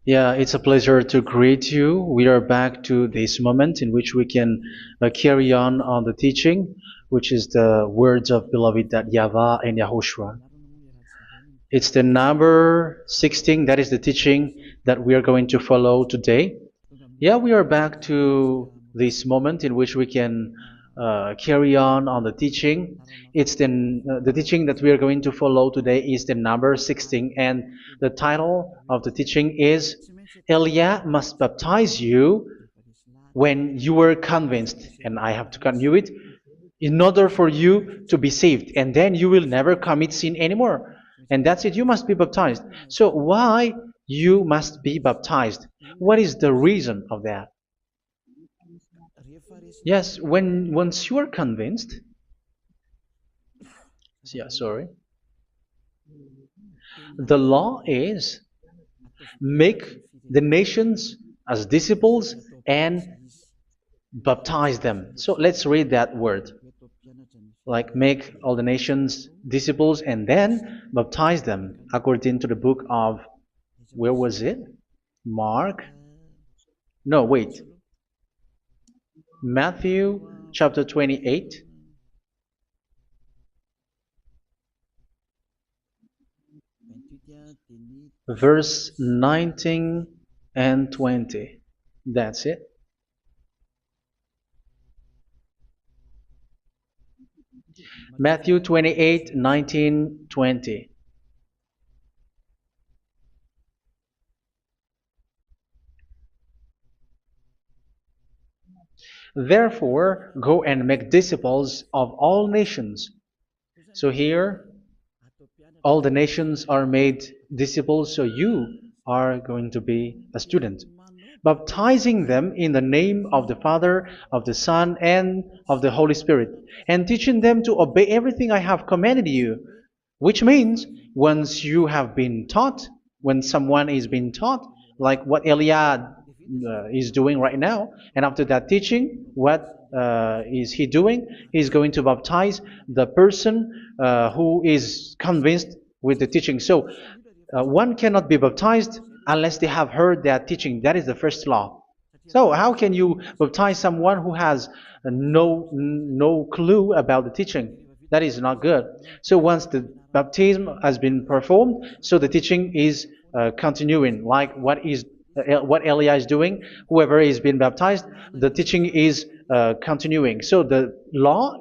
Yeah, it's a pleasure to greet you. We are back to this moment in which we can carry on the teaching, which is the words of beloved that YAHVAH and YAHOSHUA. It's the number 16, that is the teaching that we are going to follow today. Yeah, we are back to this moment in which we can carry on the teaching. It's the teaching that we are going to follow today is the number 16, and the title of the teaching is Elia must baptize you when you were convinced, and I have to continue it, in order for you to be saved, and then you will never commit sin anymore. And that's it, you must be baptized. So why you must be baptized? What is the reason of that? Yes, when once you are convinced, yeah, sorry, the law is make the nations as disciples and baptize them. So let's read that word. Like make all the nations disciples and then baptize them according to the book of, where was it? Mark? No, wait. Matthew chapter 28. Verse 19 and 20. That's it. Matthew 28, 19, 20. Therefore, go and make disciples of all nations. So here, all the nations are made disciples, so you are going to be a student. Baptizing them in the name of the Father, of the Son, and of the Holy Spirit, and teaching them to obey everything I have commanded you. Which means, once you have been taught, when someone is being taught, like what Elia is doing right now, and after that teaching, what is he doing? He's going to baptize the person who is convinced with the teaching. So one cannot be baptized unless they have heard that teaching. That is the first law. So how can you baptize someone who has no clue about the teaching? That is not good. So once the baptism has been performed, so the teaching is continuing, like what Elia is doing. Whoever is being baptized, the teaching is continuing. So the law,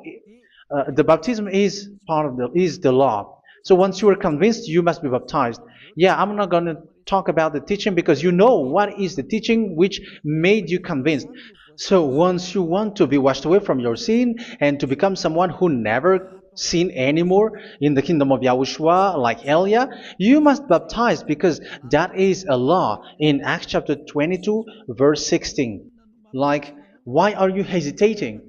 the baptism is part of the law. So once you are convinced, you must be baptized. Yeah, I'm not going to talk about the teaching because you know what is the teaching which made you convinced. So once you want to be washed away from your sin and to become someone who never sin anymore in the kingdom of Yahushua, like Elia, you must baptize because that is a law in Acts chapter 22, verse 16. Like, why are you hesitating?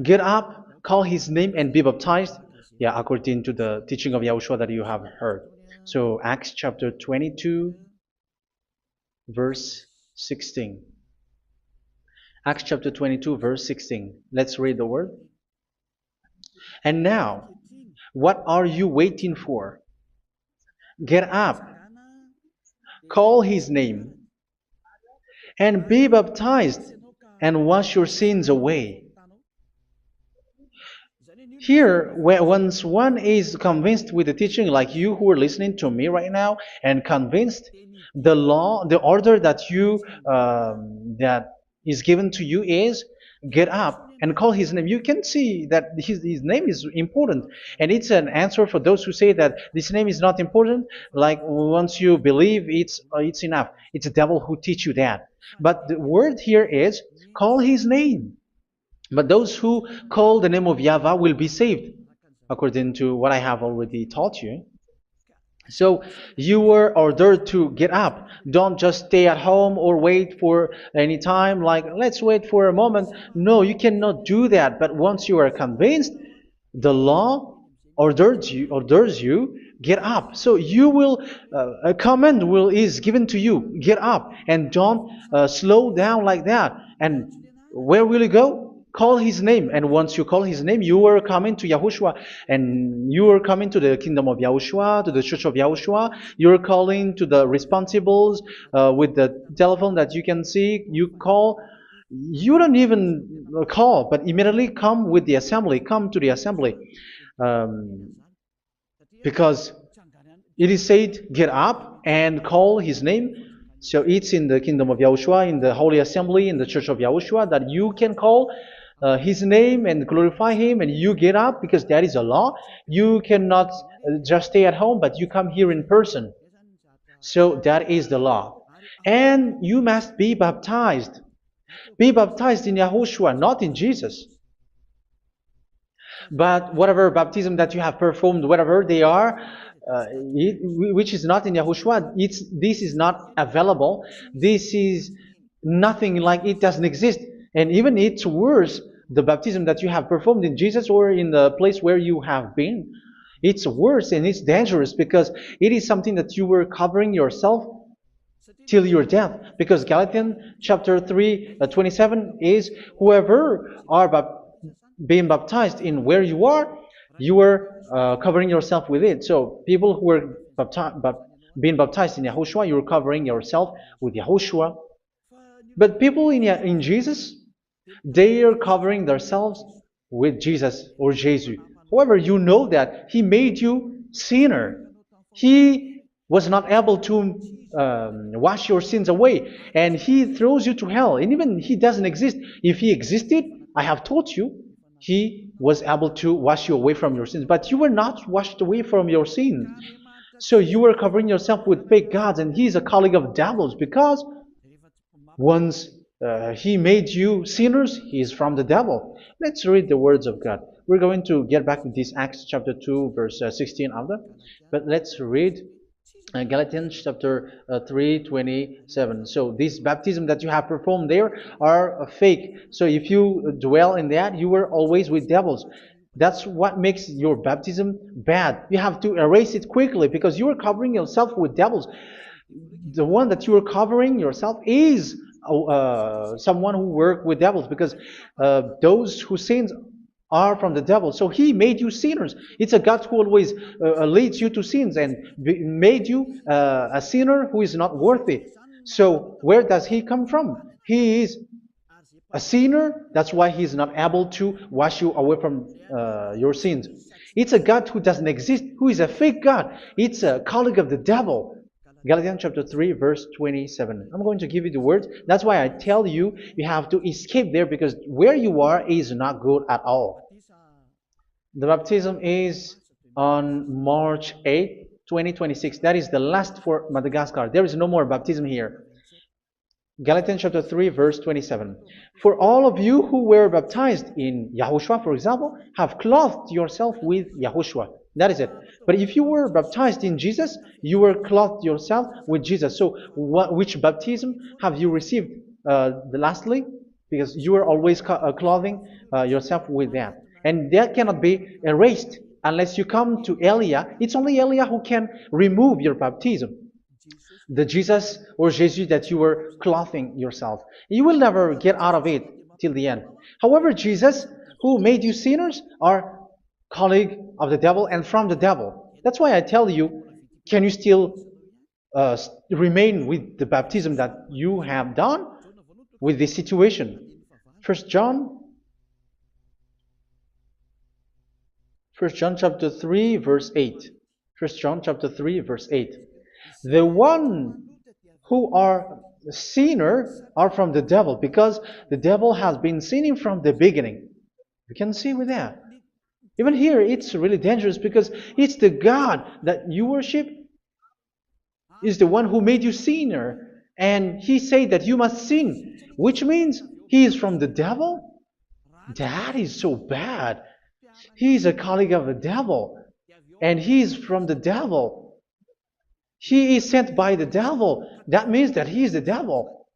Get up, call his name, and be baptized. Yeah, according to the teaching of Yahushua that you have heard. So Acts chapter 22, verse 16. Acts chapter 22, verse 16. Let's read the word. And now, what are you waiting for? Get up, call his name, and be baptized, and wash your sins away. Here, once one is convinced with the teaching, like you who are listening to me right now, and convinced, the law, the order that is given to you is get up and call his name. You can see that his name is important, and it's an answer for those who say that this name is not important. Like once you believe, it's enough. It's the devil who teach you that. But the word here is call his name. But those who call the name of YAHVAH will be saved, according to what I have already taught you. So you were ordered to get up. Don't just stay at home or wait for any time, like let's wait for a moment. No, you cannot do that. But once you are convinced, the law orders you get up. So you will a command is given to you. Get up and don't slow down like that. And where will you go? call his name. And once you call his name, you are coming to Yahushua. And you are coming to the kingdom of Yahushua, to the church of Yahushua. You're calling to the responsibles with the telephone that you can see. You call. You don't even call, but immediately come with the assembly. Come to the assembly. Um, because it is said, get up and call his name. So it's in the kingdom of Yahushua, in the holy assembly, in the church of Yahushua, that you can call his name and glorify him, and you get up because that is a law. You cannot just stay at home, but you come here in person. So that is the law. And you must be baptized. Be baptized in Yahushua, not in Jesus. But whatever baptism that you have performed, whatever they are, which is not in Yahushua, this is not available. This is nothing, like it doesn't exist. And even it's worse, the baptism that you have performed in Jesus or in the place where you have been. It's worse and it's dangerous because it is something that you were covering yourself till your death. Because Galatians chapter 3, 27 is, whoever are being baptized in where you are covering yourself with it. So people who were being baptized in Yahushua, you're covering yourself with Yahushua. But people in Jesus, they are covering themselves with Jesus or Jesus. However, you know that he made you sinner. He was not able to wash your sins away, and he throws you to hell. And even he doesn't exist. If he existed, I have told you, he was able to wash you away from your sins. But you were not washed away from your sins. So you were covering yourself with fake gods, and he's a colleague of devils, because once he made you sinners, he is from the devil. Let's read the words of God. We're going to get back to this Acts chapter 2, verse 16 after. But let's read Galatians chapter 3:27. So this baptism that you have performed there are fake. So if you dwell in that, you were always with devils. That's what makes your baptism bad. You have to erase it quickly because you are covering yourself with devils. The one that you are covering yourself is someone who worked with devils, because those who sins are from the devil. So he made you sinners. It's a God who always leads you to sins and made you a sinner who is not worthy. So where does he come from? He is a sinner. That's why he is not able to wash you away from your sins. It's a God who doesn't exist, who is a fake God. It's a colleague of the devil. Galatians chapter 3, verse 27. I'm going to give you the words. That's why I tell you, you have to escape there, because where you are is not good at all. The baptism is on March 8, 2026. That is the last for Madagascar. There is no more baptism here. Galatians chapter 3, verse 27. For all of you who were baptized in Yahushua, for example, have clothed yourself with Yahushua. That is it. But if you were baptized in Jesus, you were clothed yourself with Jesus. So which baptism have you received lastly? Because you are always clothing yourself with that. And that cannot be erased unless you come to Elia. It's only Elia who can remove your baptism. The Jesus or Jesus that you were clothing yourself. You will never get out of it till the end. However, Jesus, who made you sinners, are colleague of the devil and from the devil. That's why I tell you, can you still remain with the baptism that you have done with this situation? First John chapter 3, verse 8. First John chapter 3, verse 8. The one who are sinner are from the devil, because the devil has been sinning from the beginning. You can see with that. Even here, it's really dangerous, because it's the God that you worship is the one who made you sinner. And he said that you must sin, which means he is from the devil. That is so bad. He is a colleague of the devil, and he is from the devil. He is sent by the devil. That means that he is the devil.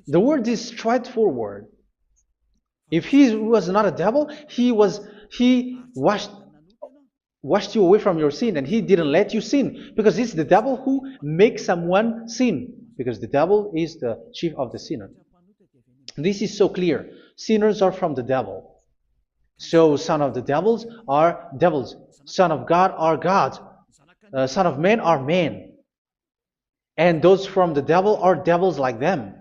The word is straightforward. If he was not a devil, he washed you away from your sin, and he didn't let you sin, because it's the devil who makes someone sin, because the devil is the chief of the sinner. This is so clear. Sinners are from the devil. So son of the devils are devils. Son of God are gods. Son of men are men. And those from the devil are devils like them.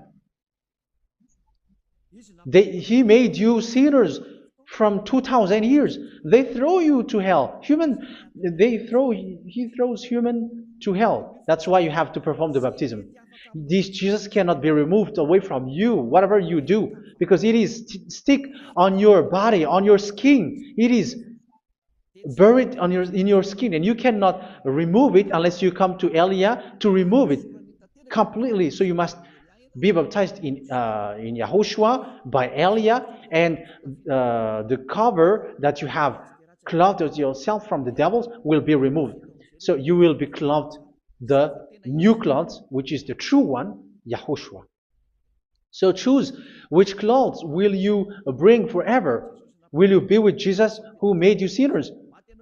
He made you sinners from 2000 years. They throw you to hell. He throws human to hell. That's why you have to perform the baptism. This Jesus cannot be removed away from you, whatever you do, because it is stick on your body, on your skin. It is buried in your skin, and you cannot remove it unless you come to Elia to remove it completely. So you must be baptized in Yahushua by Elia, and the cover that you have clothed yourself from the devils will be removed. So you will be clothed the new clothes, which is the true one, Yahushua. So choose which clothes will you bring forever. Will you be with Jesus who made you sinners?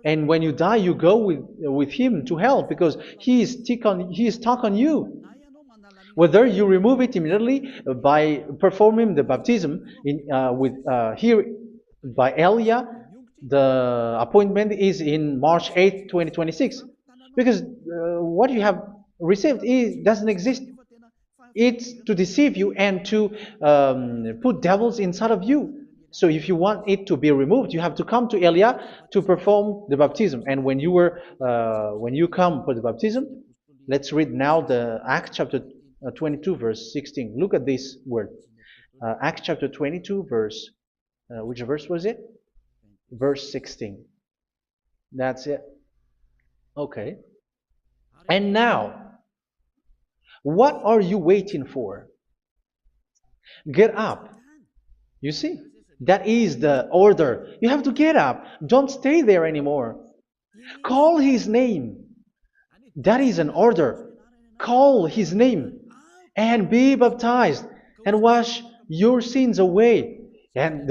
And when you die, you go with him to hell because he is stuck on you. Whether you remove it immediately by performing the baptism here by Elia, the appointment is in March 8th, 2026. Because what you have received doesn't exist. It's to deceive you and to put devils inside of you. So if you want it to be removed, you have to come to Elia to perform the baptism. And when you come for the baptism, let's read now the Acts chapter 22 verse 16. Look at this word. Acts chapter 22 verse, which verse was it? Verse 16. That's it. Okay. And now, what are you waiting for? Get up. You see, that is the order. You have to get up. Don't stay there anymore. Call his name. That is an order. Call his name and be baptized and wash your sins away. And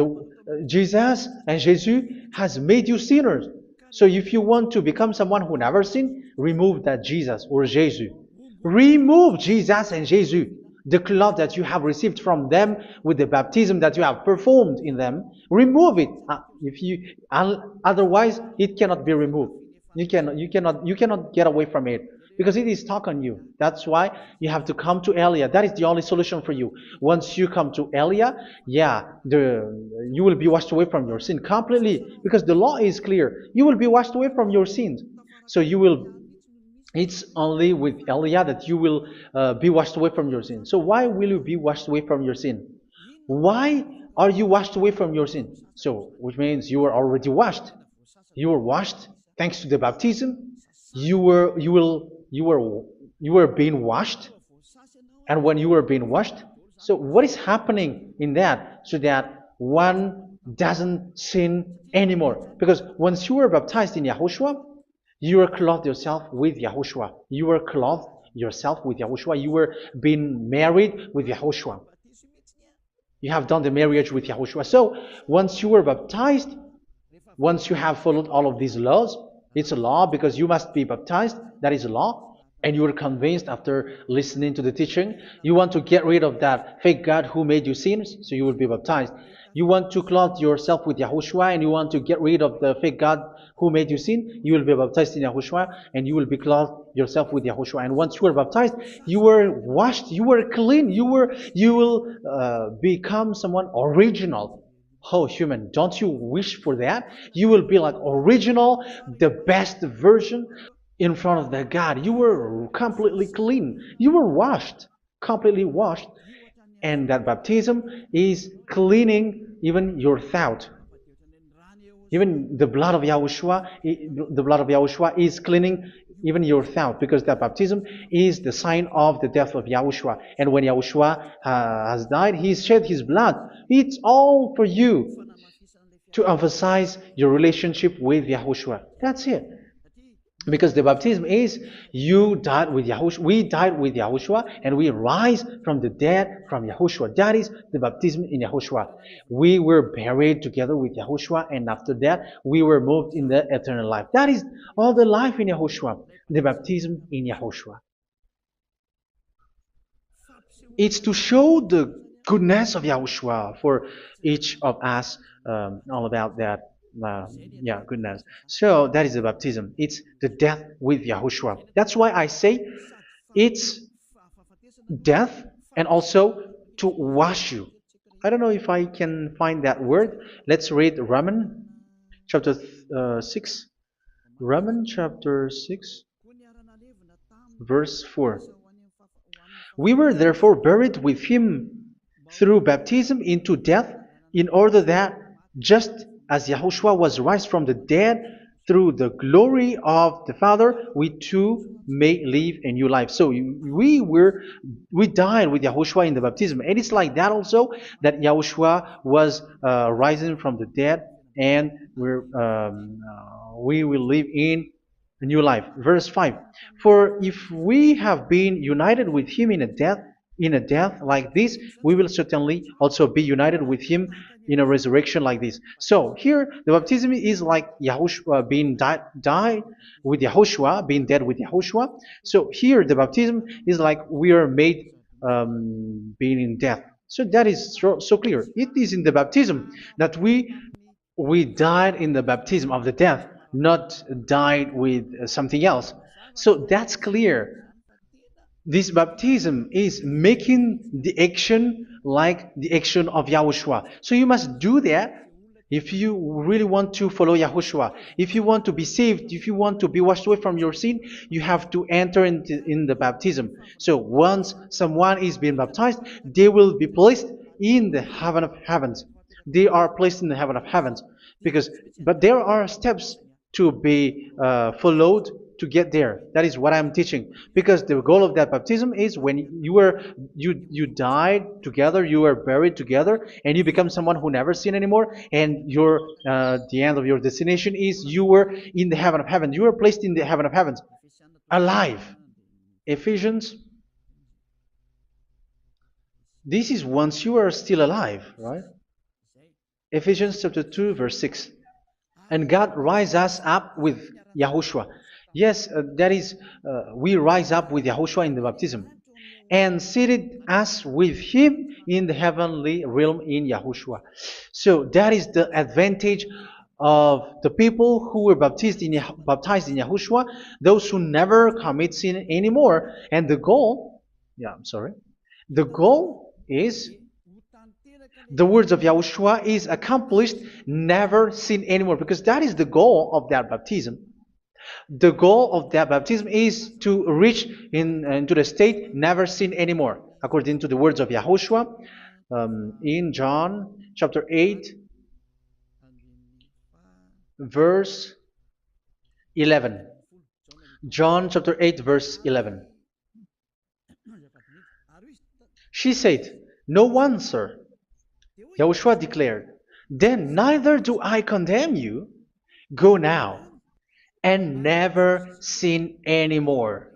Jesus has made you sinners. So if you want to become someone who never sinned, remove that Jesus or Jesus. Remove Jesus and Jesus, the cloth that you have received from them with the baptism that you have performed in them. Remove it. Otherwise, it cannot be removed. You cannot get away from it because it is stuck on you. That's why you have to come to Elia. That is the only solution for you. Once you come to Elia, you will be washed away from your sin completely because the law is clear. You will be washed away from your sins. So it's only with Elia that you will be washed away from your sin. So why will you be washed away from your sin? Why are you washed away from your sin? So, which means you were already washed. You were washed thanks to the baptism. You were being washed, and when you were being washed, so what is happening in that? So that one doesn't sin anymore. Because once you were baptized in Yahushua, you were clothed yourself with Yahushua. You were clothed yourself with Yahushua. You were being married with Yahushua. You have done the marriage with Yahushua. So once you were baptized, once you have followed all of these laws, it's a law because you must be baptized. That is a law. And you are convinced after listening to the teaching, you want to get rid of that fake God who made you sinners, so you will be baptized. You want to clothe yourself with Yahushua and you want to get rid of the fake God who made you sin, you will be baptized in Yahushua and you will be clothed yourself with Yahushua. And once you are baptized, you were washed, you were clean, you will become someone original. Oh, human, don't you wish for that? You will be like original, the best version in front of the God. You were completely clean. You were washed, completely washed. And that baptism is cleaning even your thought. Even the blood of Yahushua is cleaning even your thought, because that baptism is the sign of the death of Yahushua. And when Yahushua has died, he shed his blood. It's all for you to emphasize your relationship with Yahushua. That's it. Because the baptism is you died with Yahushua, we died with Yahushua, and we rise from the dead from Yahushua. That is the baptism in Yahushua. We were buried together with Yahushua, and after that we were moved in the eternal life. That is all the life in Yahushua, the baptism in Yahushua. It's to show goodness of Yahushua for each of us, all about that. Uh, yeah, goodness. So that is the baptism. It's the death with Yahushua. That's why I say it's death and also to wash you. I don't know if I can find that word. Let's read Romans chapter 6. Romans chapter 6, verse 4. We were therefore buried with him through baptism into death, in order that, just as Yahushua was raised from the dead through the glory of the Father, we too may live a new life. So we died with Yahushua in the baptism, and it's like that also that Yahushua was rising from the dead, and we will live in a new life. Verse 5. For if we have been united with him in a death like this, we will certainly also be united with him in a resurrection like this. So here the baptism is like Yahushua being died with Yahushua, being dead with Yahushua. So here the baptism is like we are made being in death. So that is so clear. It is in the baptism that we died in the baptism of the death, not died with something else. So that's clear. This baptism is making the action like the action of Yahushua. So you must do that if you really want to follow Yahushua. If you want to be saved, if you want to be washed away from your sin, you have to enter in the baptism. So once someone is being baptized, they will be placed in the heaven of heavens. They are placed in the heaven of heavens because, but there are steps to be followed to get there. That is what I'm teaching. Because the goal of that baptism is when you died together, you were buried together, and you become someone who never sin anymore. And your the end of your destination is you were in the heaven of heaven. You were placed in the heaven of heavens, alive. Ephesians. This is once you are still alive, right? Ephesians chapter 2, verse 6. And God rise us up with Yahushua. Yes, that is, we rise up with Yahushua in the baptism. And seated us with him in the heavenly realm in Yahushua. So that is the advantage of the people who were baptized in Yahushua, those who never commit sin anymore. And the goal, yeah, I'm sorry, the goal is the words of Yahushua is accomplished, never sin anymore, because that is the goal of that baptism. The goal of that baptism is to reach into the state never sin anymore, according to the words of Yahushua in John chapter 8, verse 11. John chapter 8, verse 11. She said, "No one, sir." Yahushua declared, "Then neither do I condemn you. Go now and never sin anymore."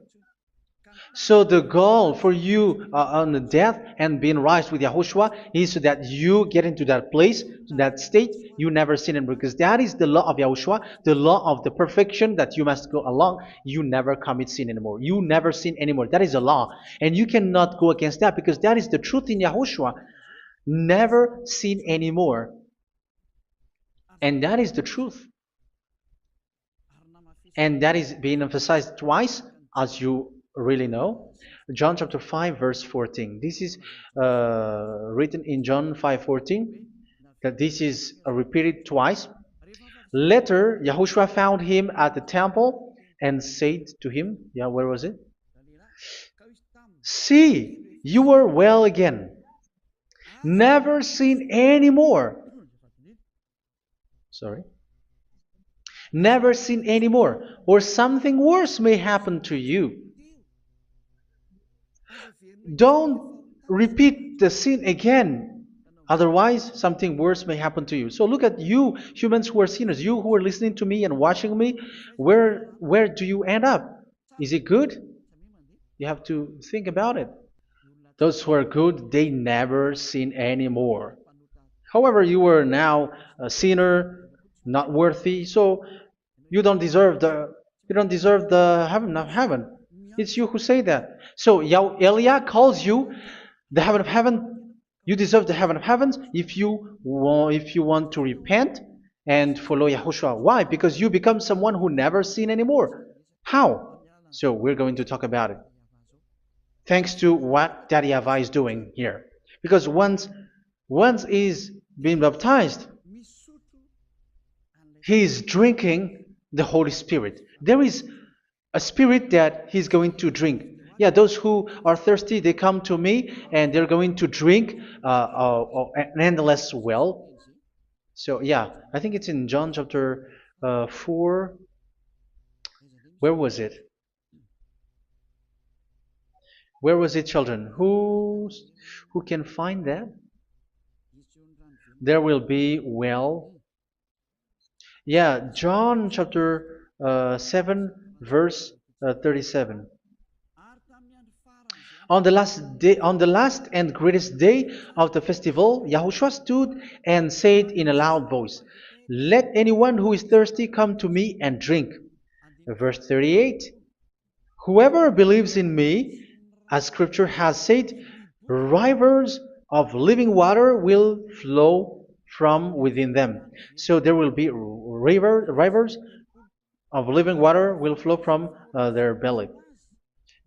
So the goal for you on the death and being raised with Yahushua is so that you get into that place, to that state, you never sin anymore. Because that is the law of Yahushua, the law of the perfection that you must go along. You never commit sin anymore. You never sin anymore. That is a law. And you cannot go against that because that is the truth in Yahushua. Never sin anymore. And that is the truth. And that is being emphasized twice, as you really know. John chapter 5, verse 14. This is written in John 5:14, that this is repeated twice. Later, Yahushua found him at the temple and said to him, yeah, where was it? "See, you are well again. Never sin anymore." Sorry. "Never sin anymore, or something worse may happen to you." Don't repeat the sin again. Otherwise, something worse may happen to you. So look at you, humans who are sinners, you who are listening to me and watching me. Where do you end up? Is it good? You have to think about it. Those who are good, they never sin anymore. However, you are now a sinner, not worthy, so you don't deserve the heaven of heaven. It's you who say that. So Eliah calls you the heaven of heaven You deserve the heaven of heavens if you want to repent and follow Yahushua. Why? Because you become someone who never sin anymore. How? So we're going to talk about it. Thanks to what Daddy YAHVAH is doing here. Because once he's been baptized, he is drinking the Holy Spirit. There is a spirit that he's going to drink. Yeah, those who are thirsty, they come to me and they're going to drink an endless well. So, yeah, I think it's in John chapter 4. Where was it? Where was it, children? Who can find that? There will be well. Yeah, John chapter 7, verse 37. On the last and greatest day of the festival, Yahushua stood and said in a loud voice, "Let anyone who is thirsty come to me and drink." Verse 38, "Whoever believes in me, as scripture has said, rivers of living water will flow from within them." So there will be rivers of living water will flow from their belly.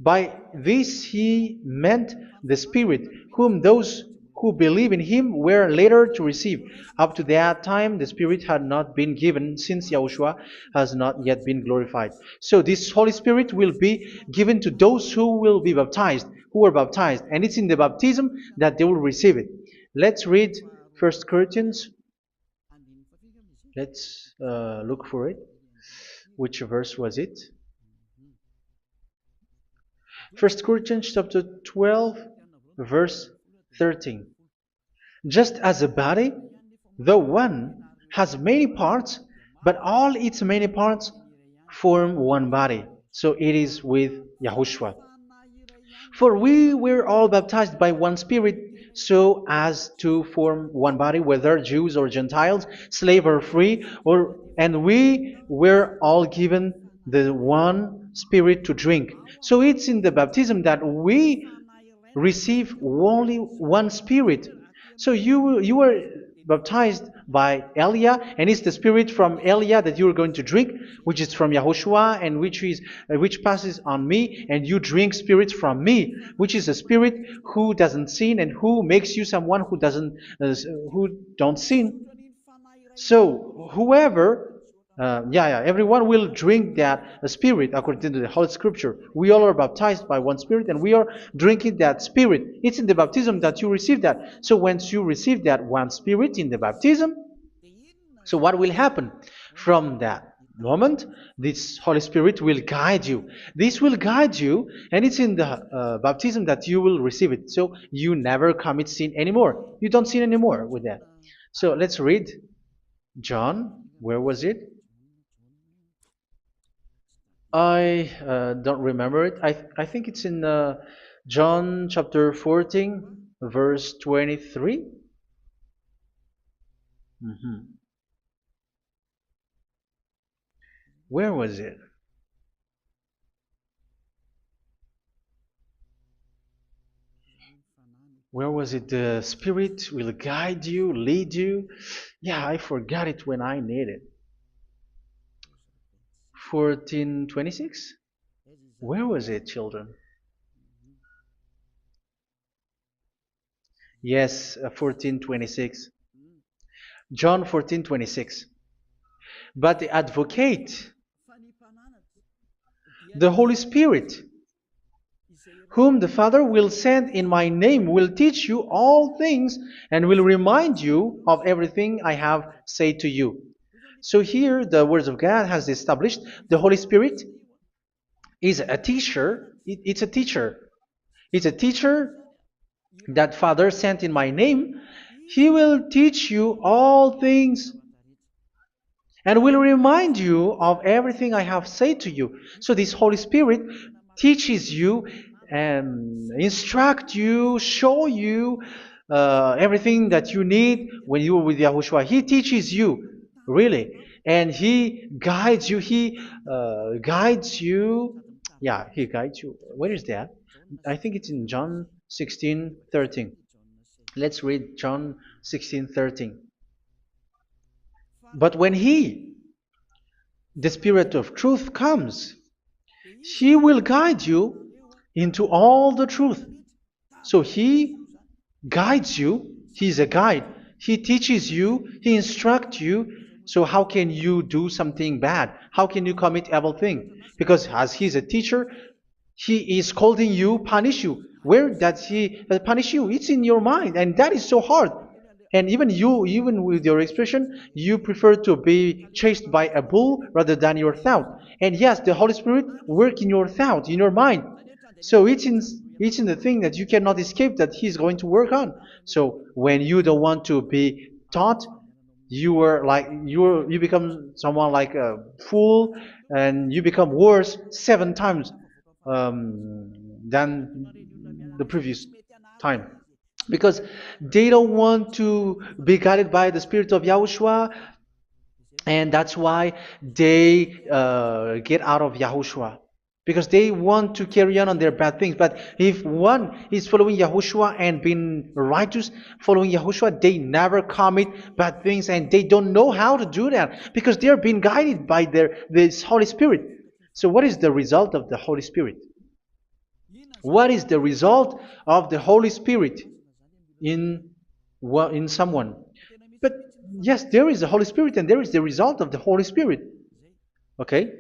By this he meant the Spirit, whom those who believe in him were later to receive. Up to that time, the Spirit had not been given, since Yahushua has not yet been glorified. So this Holy Spirit will be given to those who will be baptized, who are baptized, and it's in the baptism that they will receive it. Let's read 1 Corinthians. Let's look for it. Which verse was it? 1 Corinthians chapter 12, verse 13. Just as a body, though one, has many parts, but all its many parts form one body. So it is with Yahushua. For we were all baptized by one Spirit, so as to form one body, whether Jews or Gentiles, slave or free, and we were all given the one Spirit to drink. So it's in the baptism that we receive only one Spirit. So you were baptized by Elia, and it's the Spirit from Elia that you are going to drink, which is from Yahushua, and which passes on me, and you drink Spirit from me, which is a Spirit who doesn't sin and who makes you someone who don't sin. So whoever everyone will drink that Spirit according to the Holy Scripture. We all are baptized by one Spirit, and we are drinking that Spirit. It's in the baptism that you receive that. So once you receive that one Spirit in the baptism, so what will happen? From that moment, this Holy Spirit will guide you. This will guide you, and it's in the baptism that you will receive it. So you never commit sin anymore. You don't sin anymore with that. So let's read John. Where was it? I don't remember it. I think it's in John chapter 14, verse 23. Mhm. Where was it? Where was it? The Spirit will guide you, lead you. Yeah, I forgot it when I need it. 14:26. Where was it, children? Yes, 14:26. John 14:26. But the advocate, the Holy Spirit, whom the Father will send in my name, will teach you all things and will remind you of everything I have said to you. So here the words of God has established the Holy Spirit is a teacher. It's a teacher. It's a teacher that Father sent in my name. He will teach you all things and will remind you of everything I have said to you. So this Holy Spirit teaches you and instruct you, show you everything that you need when you are with Yahushua. He teaches you, really, and He guides you. He guides you. Yeah, He guides you. Where is that? I think it's in John 16:13. Let's read John 16:13. But when He, the Spirit of truth, comes, He will guide you into all the truth. So He guides you. He's a guide. He teaches you. He instructs you. So how can you do something bad? How can you commit evil thing? Because as He's a teacher, He is scolding you, punish you. Where does He punish you? It's in your mind, and that is so hard. And even you, even with your expression, you prefer to be chased by a bull rather than your thought. And yes, the Holy Spirit work in your thought, in your mind. So it's in the thing that you cannot escape that He's going to work on. So when you don't want to be taught, you become someone like a fool, and you become worse 7 times than the previous time, because they don't want to be guided by the Spirit of Yahushua, and that's why they get out of Yahushua, because they want to carry on their bad things. But if one is following Yahushua and being righteous, following Yahushua, they never commit bad things, and they don't know how to do that because they are being guided by this Holy Spirit. So what is the result of the Holy Spirit? What is the result of the Holy Spirit in in someone? But yes, there is the Holy Spirit, and there is the result of the Holy Spirit. Okay,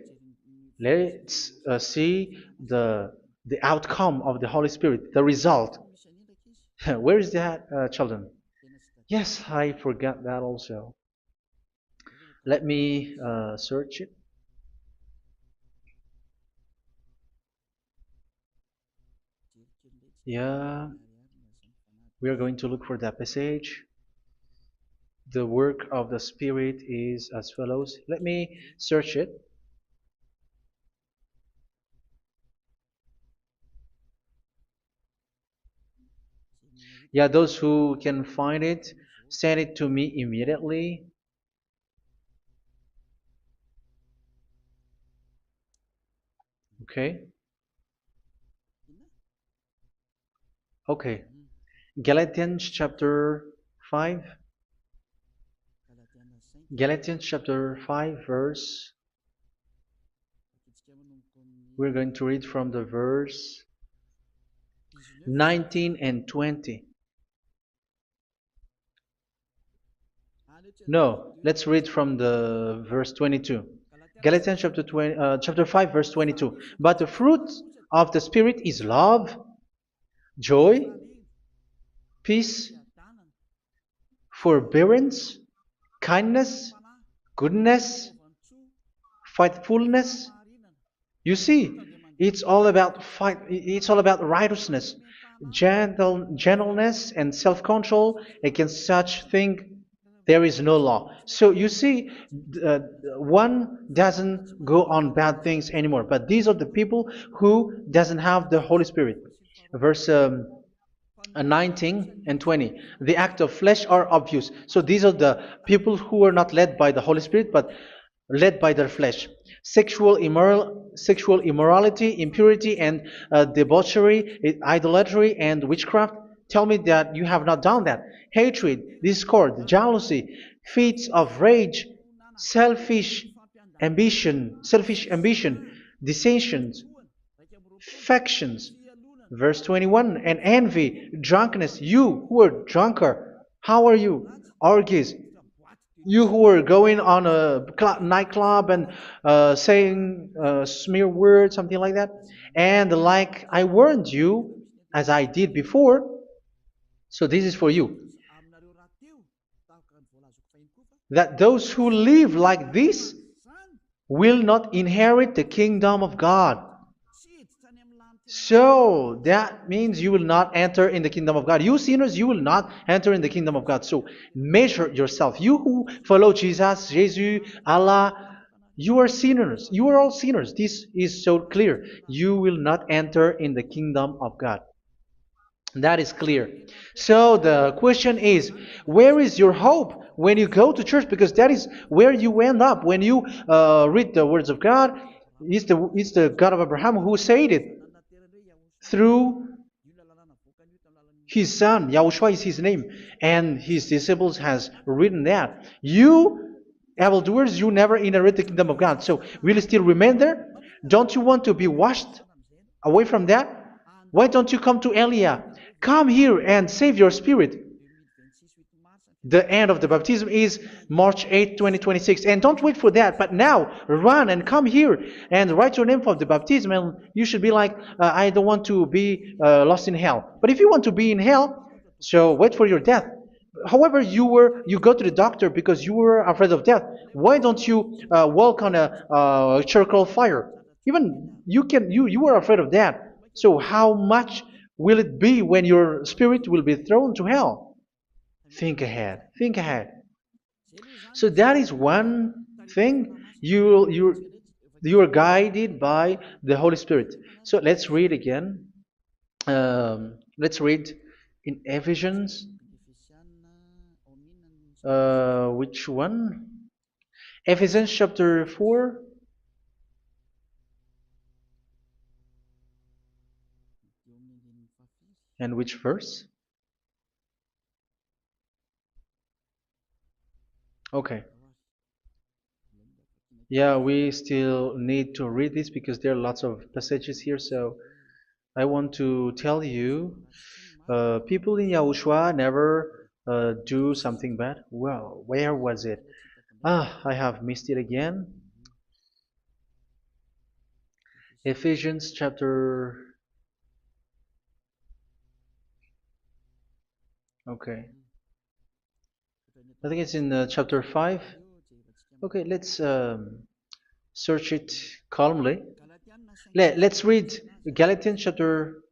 let's see the outcome of the Holy Spirit, the result. Where is that, children? Yes, I forgot that also. Let me search it. Yeah, we are going to look for that passage. The work of the Spirit is as follows. Let me search it. Yeah, those who can find it, send it to me immediately. Okay. Okay. Galatians chapter 5. Galatians chapter 5 verse. We're going to read from the verse 19 and 20. No, let's read from the verse 22. Galatians chapter 5 verse 22. But the fruit of the Spirit is love, joy, peace, forbearance, kindness, goodness, faithfulness. You see, it's all about righteousness, gentleness, and self-control. Against such thing there is no law. So you see, uh, one doesn't go on bad things anymore. But these are the people who doesn't have the Holy Spirit. Verse 19 and 20. The act of flesh are obvious. So these are the people who are not led by the Holy Spirit, but led by their flesh. Sexual immorality, impurity, and debauchery, idolatry, and witchcraft. Tell me that you have not done that. Hatred, discord, jealousy, fits of rage, selfish ambition, dissensions, factions. Verse 21, and envy, drunkenness. You who are drunkard, how are you? Orgies. You who are going on a nightclub and saying smear words, something like that. And like I warned you, as I did before, so this is for you, that those who live like this will not inherit the kingdom of God. So that means you will not enter in the kingdom of God. You sinners, you will not enter in the kingdom of God. So measure yourself. You who follow Jesus, Allah, you are sinners. You are all sinners. This is so clear. You will not enter in the kingdom of God. That is clear. So the question is, where is your hope when you go to church? Because that is where you end up when you read the words of God. It's the God of Abraham who said it through His son, Yahushua is his name, and his disciples has written that. You, evildoers, you never inherit the kingdom of God. So will you still remain there? Don't you want to be washed away from that? Why don't you come to Elia? Come here and save your spirit. The end of the baptism is March 8th, 2026. And don't wait for that, but now run and come here and write your name for the baptism. And you should be like, I don't want to be lost in hell. But if you want to be in hell, so wait for your death. However, you go to the doctor because you were afraid of death. Why don't you walk on a charcoal fire? Even you were afraid of that. So how much will it be when your spirit will be thrown to hell? Think ahead. Think ahead. So that is one thing. You are guided by the Holy Spirit. So let's read again. Let's read in Ephesians. Which one? Ephesians chapter 4. And which verse? Okay. Yeah, we still need to read this because there are lots of passages here. So I want to tell you, people in Yahushua never do something bad. Well, where was it? I have missed it again. Ephesians chapter. Okay. I think it's in chapter 5. Okay, let's search it calmly. Let's read Galatians chapter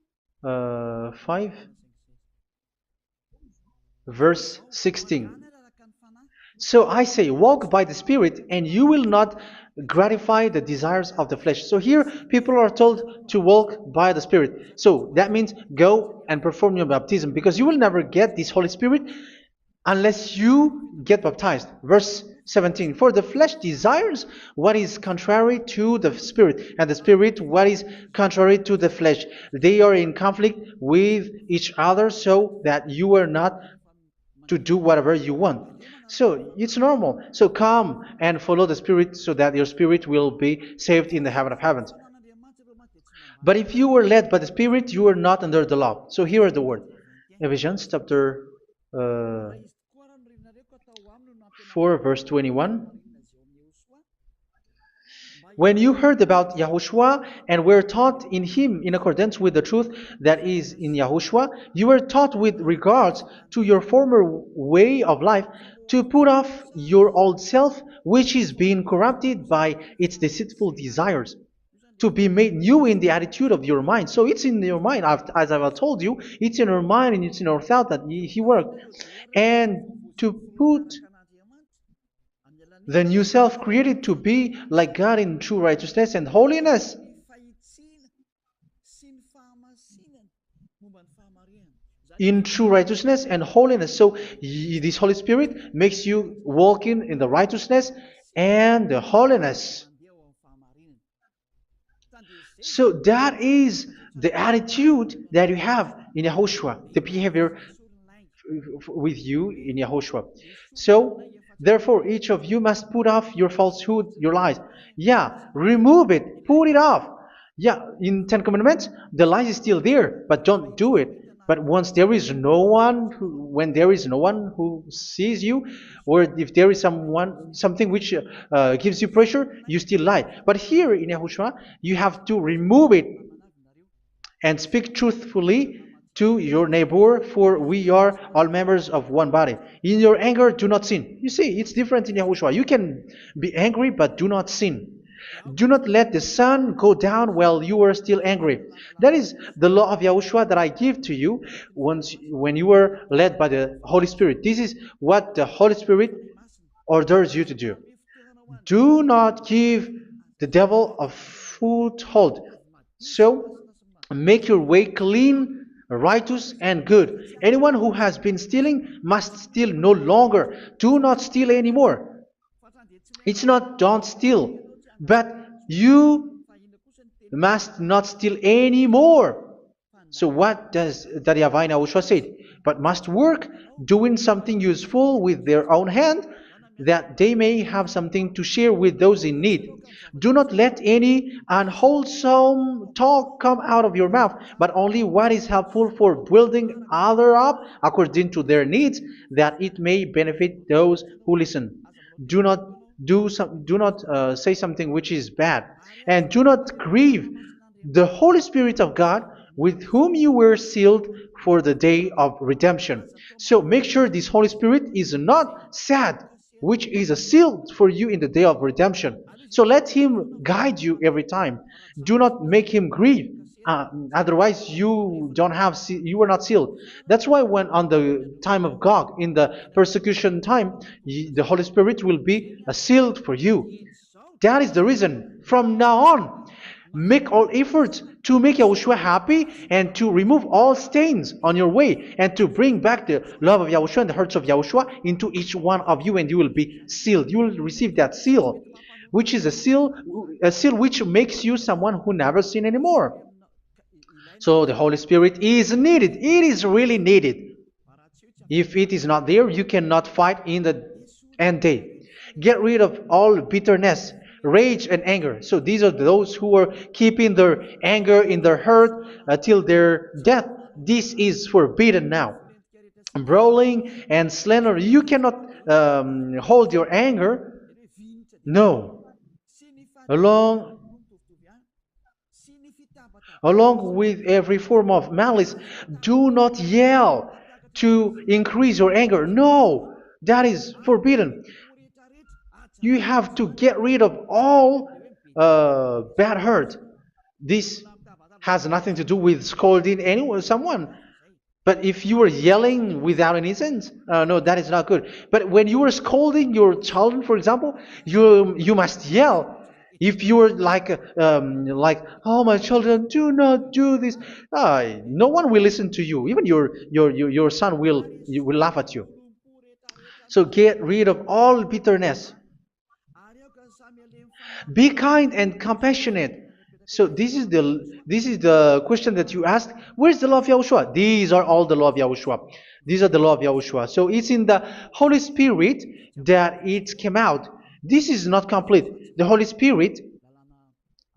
5, verse 16. So I say, walk by the Spirit, and you will not gratify the desires of the flesh. So here, people are told to walk by the Spirit. So that means go and perform your baptism, because you will never get this Holy Spirit unless you get baptized. Verse 17. For the flesh desires what is contrary to the Spirit, and the Spirit what is contrary to the flesh. They are in conflict with each other, so that you are not to do whatever you want. So it's normal. So come and follow the Spirit so that your spirit will be saved in the heaven of heavens. But if you were led by the Spirit, you are not under the law. So here is the word. Ephesians chapter 4 verse 21. When you heard about Yahushua and were taught in him in accordance with the truth that is in Yahushua, you were taught with regards to your former way of life to put off your old self, which is being corrupted by its deceitful desires, to be made new in the attitude of your mind. So it's in your mind, as I've told you, it's in your mind and it's in your thought that he worked. And to put the new self created to be like God in true righteousness and holiness. In true righteousness and holiness. So this Holy Spirit makes you walking in the righteousness and the holiness. So that is the attitude that you have in Yahushua, the behavior with you in Yahushua. So therefore, each of you must put off your falsehood, your lies. Yeah, remove it, put it off. Yeah, in Ten Commandments, the lies is still there, but don't do it. But once there is no one, when there is no one who sees you, or if there is something which gives you pressure, you still lie. But here in Yahushua, you have to remove it and speak truthfully to your neighbor, for we are all members of one body. In your anger, do not sin. You see, it's different in Yahushua. You can be angry, but do not sin. Do not let the sun go down while you are still angry. That is the law of Yahushua that I give to you when you were led by the Holy Spirit. This is what the Holy Spirit orders you to do. Do not give the devil a foothold. So, make your way clean, righteous, and good. Anyone who has been stealing must steal no longer. Do not steal anymore. It's not don't steal, but you must not steal anymore. So what does the YAHVAH YAHOSHUA say? But must work doing something useful with their own hand, that they may have something to share with those in need. Do not let any unwholesome talk come out of your mouth, but only what is helpful for building other up according to their needs, that it may benefit those who listen. Do not do not say something which is bad, and do not grieve the Holy Spirit of God, with whom you were sealed for the day of redemption. So make sure this Holy Spirit is not sad, which is a seal for you in the day of redemption. So let Him guide you every time. Do not make Him grieve. Otherwise, you were not sealed. That's why when on the time of God, in the persecution time, the Holy Spirit will be a sealed for you. That is the reason. From now on, make all efforts to make Yahushua happy and to remove all stains on your way and to bring back the love of Yahushua and the hearts of Yahushua into each one of you, and you will be sealed. You will receive that seal, which is a seal which makes you someone who never sin anymore. So the Holy Spirit is needed. It is really needed. If it is not there, you cannot fight in the end day. Get rid of all bitterness, rage, and anger. So these are those who are keeping their anger in their heart till their death. This is forbidden now. Brawling and slander. You cannot hold your anger. No. Along Along with every form of malice, do not yell to increase your anger. No, that is forbidden. You have to get rid of all bad hurt. This has nothing to do with scolding anyone, someone. But if you are yelling without any sense, no, that is not good. But when you are scolding your children, for example, you must yell. If you are like, oh my children, do not do this, no one will listen to you. Even your son will laugh at you. So get rid of all bitterness. Be kind and compassionate. So this is the question that you asked. Where's the law of Yahushua? These are all the law of Yahushua. These are the law of Yahushua. So it's in the Holy Spirit that it came out. This is not complete. The Holy Spirit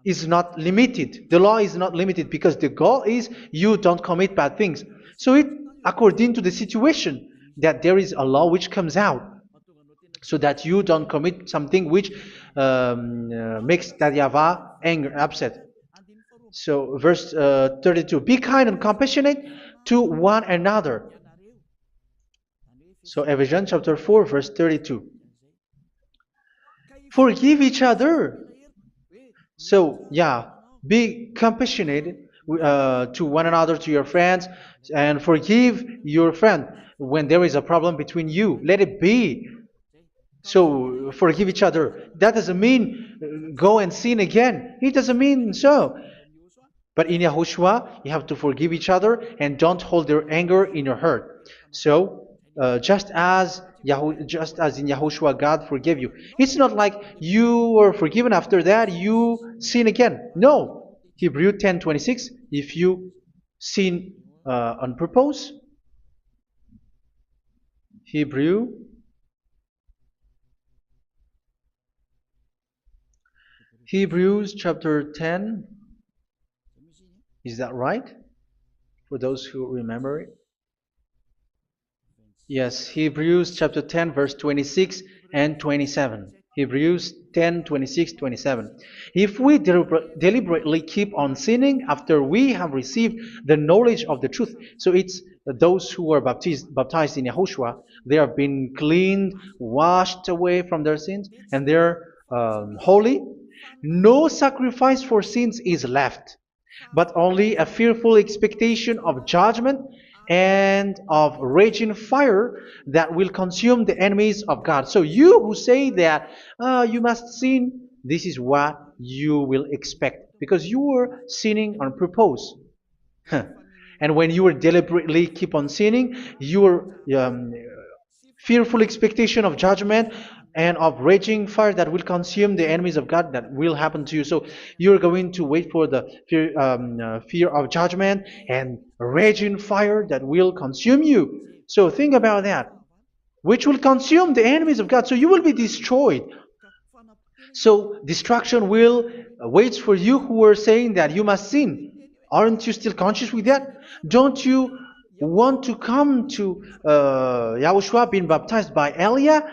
is not limited. The law is not limited because the goal is you don't commit bad things. So it according to the situation that there is a law which comes out, so that you don't commit something which makes that YAHVAH angry, upset. So verse 32, be kind and compassionate to one another. So Ephesians chapter 4 verse 32. Forgive each other. So yeah, be compassionate to one another, to your friends, and forgive your friend when there is a problem between you. Let it be. So forgive each other. That doesn't mean go and sin again. It doesn't mean so. But in Yahushua, you have to forgive each other and don't hold your anger in your heart. So just as in Yahushua, God forgave you. It's not like you were forgiven after that you sin again. No. Hebrew 10:26. If you sin on purpose, Hebrews chapter 10. Is that right? For those who remember it? Yes, Hebrews chapter 10 verse 26 and 27. Hebrews 10, 26, 27. If we deliberately keep on sinning after we have received the knowledge of the truth, so it's those who are baptized in Yahushua, they have been cleaned, washed away from their sins, and they're holy. No sacrifice for sins is left, but only a fearful expectation of judgment and of raging fire that will consume the enemies of God. So you who say that you must sin, this is what you will expect, because you were sinning on purpose. And when you were deliberately keep on sinning, your fearful expectation of judgment and of raging fire that will consume the enemies of God that will happen to you. So you're going to wait for the fear of judgment and raging fire that will consume you. So think about that, which will consume the enemies of God. So you will be destroyed. So destruction will waits for you who are saying that you must sin. Aren't you still conscious with that? Don't you want to come to Yahushua being baptized by Elia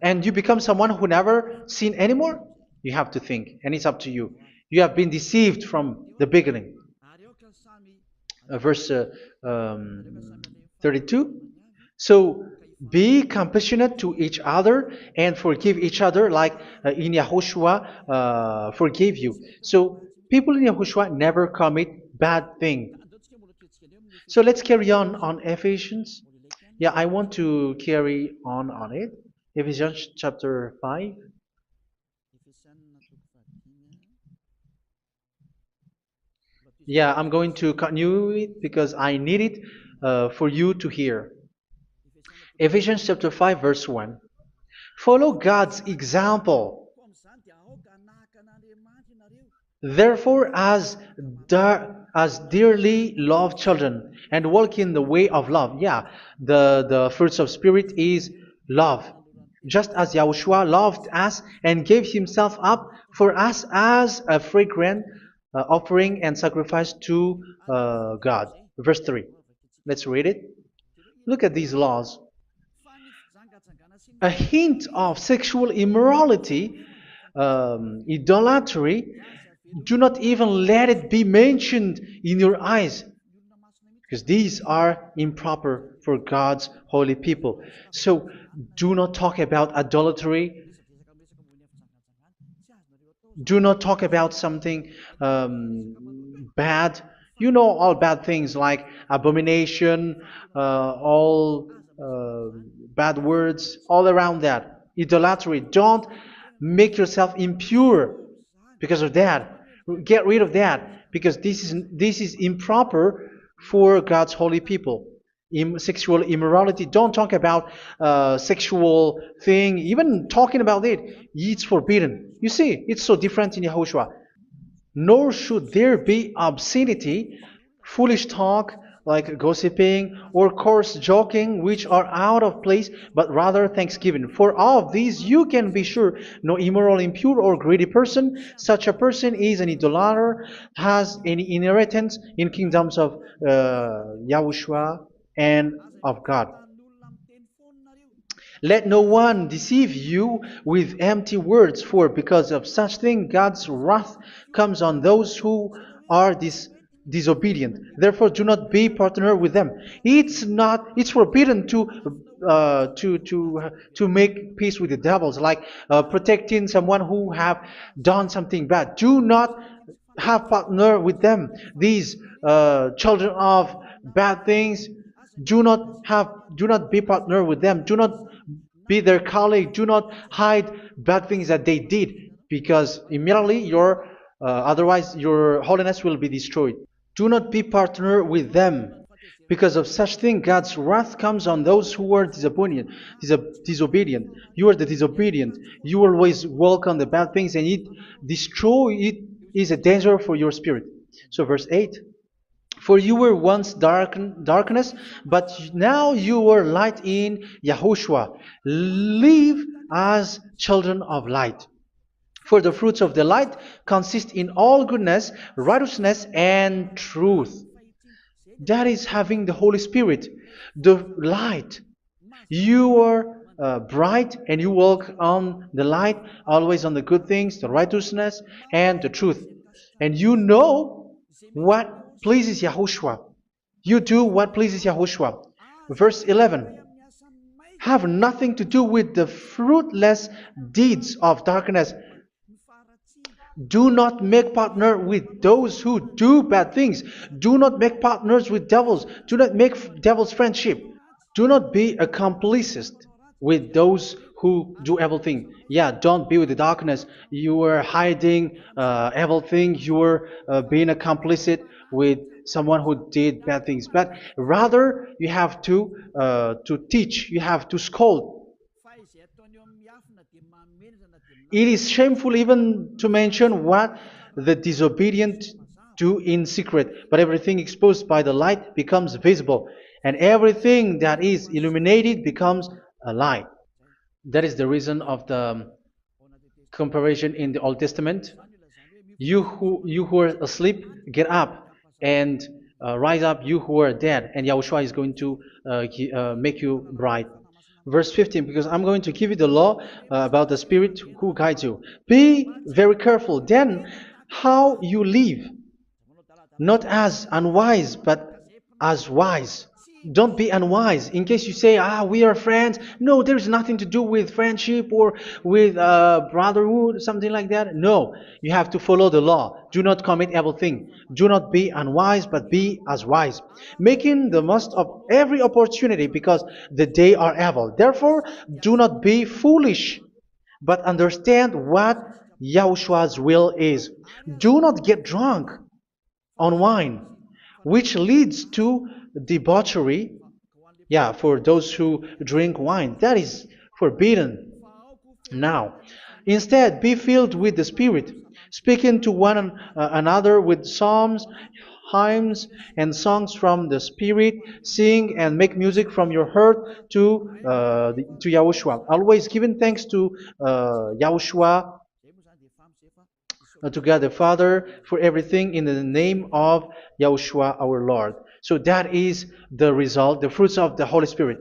and you become someone who never sinned anymore? You have to think, and it's up to you. You have been deceived from the beginning. Verse 32. So be compassionate to each other and forgive each other like in Yahushua forgave you. So people in Yahushua never commit bad thing. So let's carry on Ephesians. Yeah, I want to carry on it. Ephesians chapter 5. Yeah, I'm going to continue it because I need it for you to hear. Ephesians chapter 5 verse 1. Follow God's example. Therefore, as dearly loved children, and walk in the way of love. Yeah, the fruits of spirit is love. Just as Yahushua loved us and gave himself up for us as a fragrant offering and sacrifice to God. Verse 3. Let's read it. Look at these laws. A hint of sexual immorality, idolatry, do not even let it be mentioned in your eyes, because these are improper for God's holy people. So do not talk about idolatry. Do not talk about something bad. You know all bad things like abomination, all bad words, all around that. Idolatry. Don't make yourself impure because of that. Get rid of that because this is improper for God's holy people. Sexual immorality. Don't talk about sexual thing. Even talking about it, it's forbidden. You see, it's so different in Yahushua. Nor should there be obscenity, foolish talk like gossiping or coarse joking, which are out of place, but rather thanksgiving. For of these you can be sure: no immoral, impure, or greedy person, such a person is an idolater, has any inheritance in kingdoms of Yahushua and of God. Let no one deceive you with empty words, for because of such thing God's wrath comes on those who are disobedient. Therefore, do not be partner with them. It's forbidden to make peace with the devils, like protecting someone who have done something bad. Do not have partner with them. These children of bad things, do not be partner with them. Do not be their colleague. Do not hide bad things that they did, because immediately otherwise your holiness will be destroyed. Do not be partner with them. Because of such thing, God's wrath comes on those who are disobedient. You are the disobedient. You always walk on the bad things, and it is a danger for your spirit. So verse 8. For you were once darkness, but now you are light in Yahushua. Live as children of light. For the fruits of the light consist in all goodness, righteousness, and truth. That is having the Holy Spirit, the light. You are bright and you walk on the light, always on the good things, the righteousness, and the truth. And you know what pleases Yahushua. You do what pleases Yahushua. Verse 11. Have nothing to do with the fruitless deeds of darkness. Do not make partner with those who do bad things. Do not make partners with devils. Do not make devils friendship. Do not be a complicit with those who do evil thing. Yeah, don't be with the darkness. You are hiding evil thing. You are being a complicit with someone who did bad things. But rather, you have to teach. You have to scold. It is shameful even to mention what the disobedient do in secret, but everything exposed by the light becomes visible, and everything that is illuminated becomes a light. That is the reason of the comparison in the Old Testament. You who are asleep, get up and rise up, you who are dead, and Yahushua is going to make you bright. Verse 15, because I'm going to give you the law about the Spirit who guides you. Be very careful then how you live, not as unwise, but as wise. Don't be unwise. In case you say, we are friends. No, there is nothing to do with friendship or with brotherhood, something like that. No, you have to follow the law. Do not commit evil thing. Do not be unwise, but be as wise, making the most of every opportunity, because the day are evil. Therefore, do not be foolish, but understand what Yahushua's will is. Do not get drunk on wine, which leads to debauchery. Yeah, for those who drink wine, that is forbidden now. Instead, be filled with the Spirit, speaking to one another with psalms, hymns, and songs from the Spirit. Sing and make music from your heart to Yahushua. Always giving thanks to Yahushua, to God the Father, for everything in the name of Yahushua our Lord. So that is the result, the fruits of the Holy Spirit.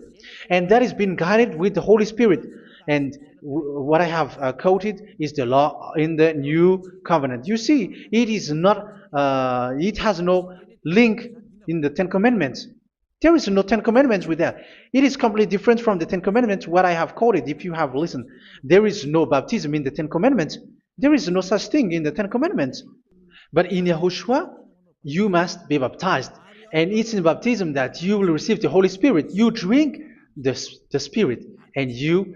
And that is being guided with the Holy Spirit. And what I have quoted is the law in the new covenant. You see, it is not, it has no link in the Ten Commandments. There is no Ten Commandments with that. It is completely different from the Ten Commandments, what I have quoted, if you have listened. There is no baptism in the Ten Commandments. There is no such thing in the Ten Commandments. But in Yahushua, you must be baptized. And it's in baptism that you will receive the Holy Spirit. You drink the Spirit, and you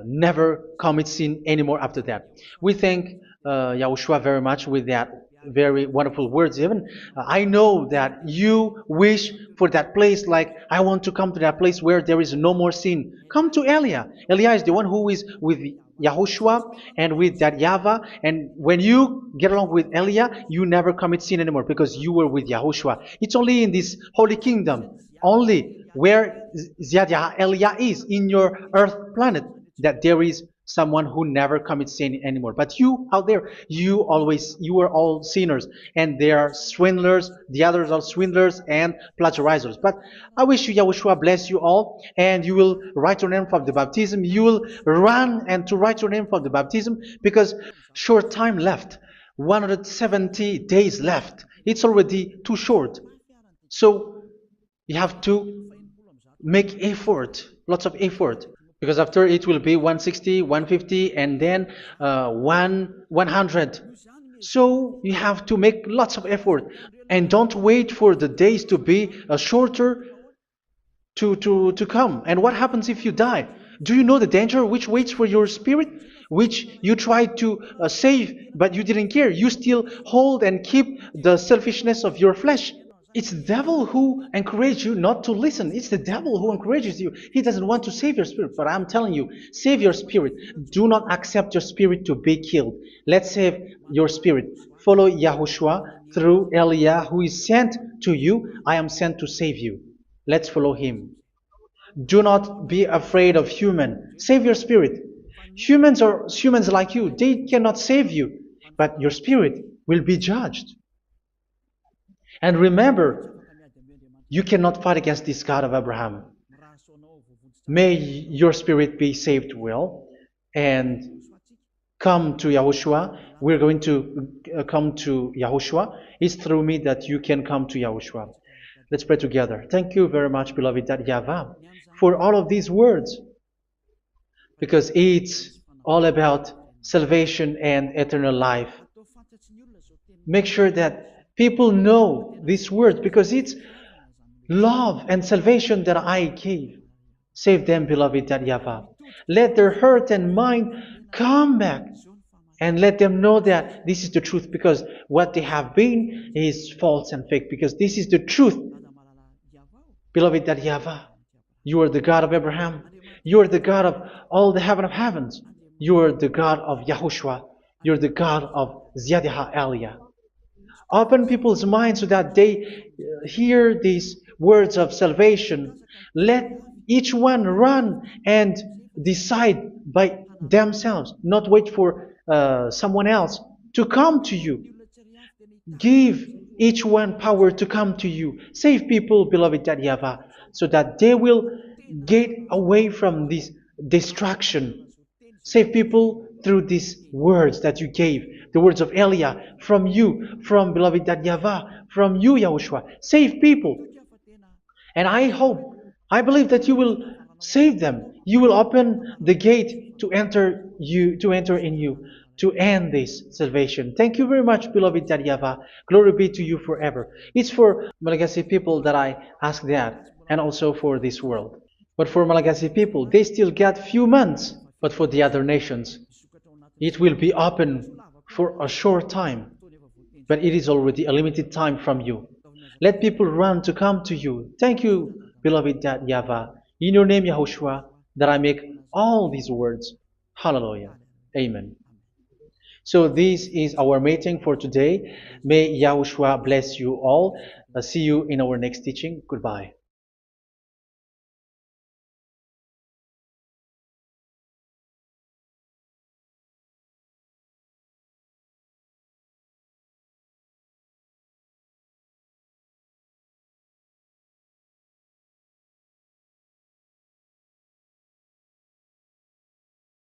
never commit sin anymore after that. We thank Yahushua very much with that very wonderful words. Even I know that you wish for that place, like, I want to come to that place where there is no more sin. Come to Elia. Elia is the one who is with Yahushua and with that YAHVAH. And when you get along with Elia, you never commit sin anymore, because you were with Yahushua. It's only in this holy kingdom, only where Ziad Elia is, in your earth planet, that there is someone who never commits sin anymore. But you out there, you are all sinners, and they are swindlers. The others are swindlers and plagiarizers. But I wish you, Yahushua, bless you all, and you will write your name for the baptism. You will run and to write your name for the baptism, because short time left, 170 days left. It's already too short. So you have to make effort, lots of effort, because after it will be 160, 150, and then 100. So you have to make lots of effort, and don't wait for the days to be shorter to come. And what happens if you die? Do you know the danger which waits for your spirit, which you tried to save, but you didn't care? You still hold and keep the selfishness of your flesh. It's the devil who encourages you not to listen. It's the devil who encourages you. He doesn't want to save your spirit. But I'm telling you, save your spirit. Do not accept your spirit to be killed. Let's save your spirit. Follow Yahushua through Elia, who is sent to you. I am sent to save you. Let's follow him. Do not be afraid of human. Save your spirit. Humans are humans like you. They cannot save you. But your spirit will be judged. And remember, you cannot fight against this God of Abraham. May your spirit be saved well and come to Yahushua. We're going to come to Yahushua. It's through me that you can come to Yahushua. Let's pray together. Thank you very much, beloved YAHVAH, for all of these words, because it's all about salvation and eternal life. Make sure that people know these words, because it's love and salvation that I gave. Save them, beloved YAHVAH. Let their heart and mind come back, and let them know that this is the truth, because what they have been is false and fake, because this is the truth. Beloved YAHVAH, you are the God of Abraham. You are the God of all the heaven of heavens. You are the God of YAHOSHUA. You're the God of Ziyadiha Aliyah. Open people's minds so that they hear these words of salvation. Let each one run and decide by themselves, not wait for someone else to come to you. Give each one power to come to you. Save people, beloved YAHVAH, so that they will get away from this distraction. Save people through these words that you gave, the words of Elia, from you, from beloved YAHVAH, from you, Yahushua. Save people. And I believe that you will save them. You will open the gate to enter in you, to end this salvation. Thank you very much, beloved YAHVAH. Glory be to you forever. It's for Malagasy people that I ask that, and also for this world. But for Malagasy people, they still get few months. But for the other nations, it will be open for a short time. But it is already a limited time from you. Let people run to come to you. Thank you, beloved YAHVAH. In your name, Yahushua, that I make all these words. Hallelujah. Amen. So this is our meeting for today. May Yahushua bless you all. See you in our next teaching. Goodbye.